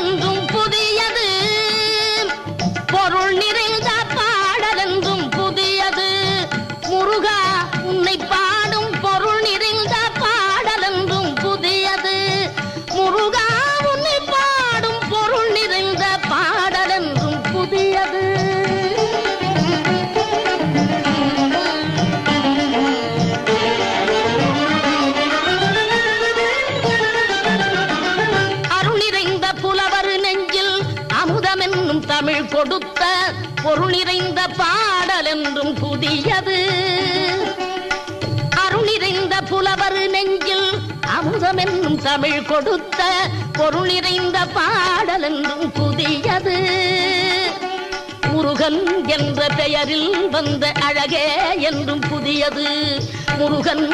என்றும் புதியது பொருள் நிறைந்த பாடல் என்றும் புதியது முருகா உன்னை பாடும் பொருள் நிறைந்த பாடல் என்றும் புதியது முருகா உன்னை பாடும் பொருள் நிறைந்த பாடல் என்றும் புதியது தமிழ் கொடுத்த பொருள் நிறைந்த பாடல் என்றும் புதியது அருள் நிறைந்த புலவர் நெஞ்சில் அமுதம் என்னும் தமிழ் கொடுத்த பொருள் நிறைந்த பாடல் என்றும் புதியது முருகன் என்ற பெயரில் வந்த அழகே என்றும் புதியது முருகன்